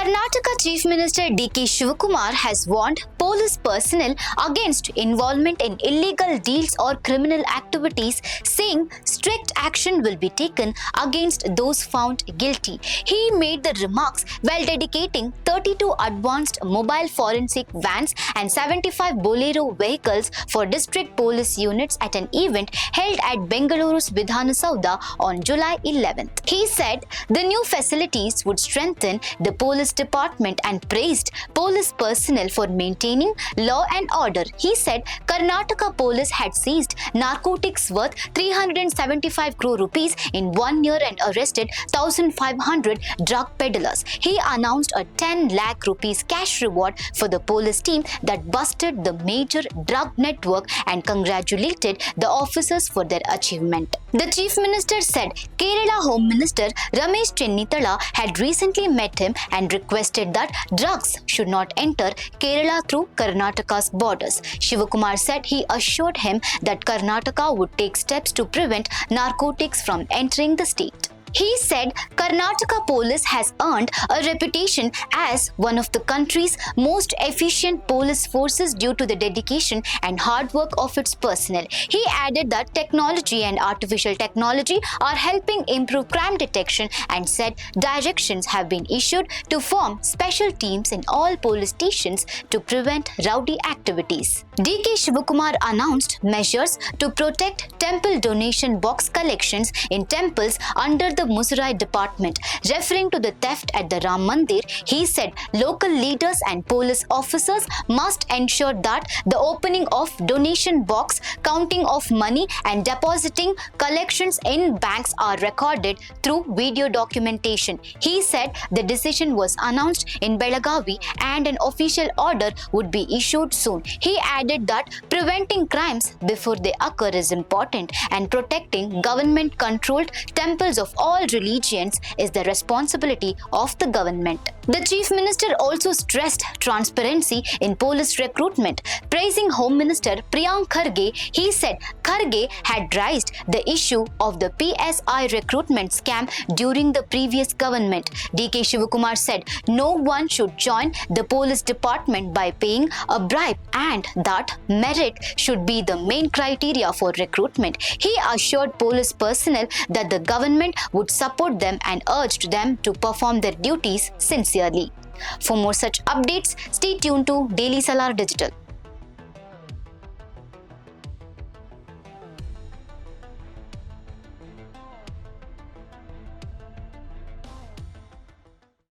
Karnataka Chief Minister D.K. Shivakumar has warned police personnel against involvement in illegal deals or criminal activities, saying strict action will be taken against those found guilty. He made the remarks while dedicating 32 advanced mobile forensic vans and 75 Bolero vehicles for district police units at an event held at Bengaluru's Vidhana Soudha on July 11th. He said the new facilities would strengthen the police department and praised police personnel for maintaining law and order. He said Karnataka Police had seized narcotics worth 375 crore rupees in 1 year and arrested 1,500 drug peddlers. He announced a 10 lakh rupees cash reward for the police team that busted the major drug network and congratulated the officers for their achievement. The Chief Minister said Kerala Home Minister Ramesh Chennithala had recently met him and requested that drugs should not enter Kerala through Karnataka's borders. Shivakumar said he assured him that Karnataka would take steps to prevent narcotics from entering the state. He said Karnataka Police has earned a reputation as one of the country's most efficient police forces due to the dedication and hard work of its personnel. He added that technology and artificial technology are helping improve crime detection and said directions have been issued to form special teams in all police stations to prevent rowdy activities. D.K. Shivakumar announced measures to protect temple donation box collections in temples under the Musarai department. Referring to the theft at the Ram Mandir, he said local leaders and police officers must ensure that the opening of donation box, counting of money and depositing collections in banks are recorded through video documentation. He said the decision was announced in Belagavi and an official order would be issued soon. He added that preventing crimes before they occur is important and protecting government-controlled temples of all religions is the responsibility of the government. The Chief Minister also stressed transparency in police recruitment. Praising Home Minister Priyank Kharge, he said Kharge had raised the issue of the PSI recruitment scam during the previous government. D.K. Shivakumar said no one should join the police department by paying a bribe and that merit should be the main criteria for recruitment. He assured police personnel that the government would support them and urged them to perform their duties sincerely. For more such updates, stay tuned to Daily Salar Digital.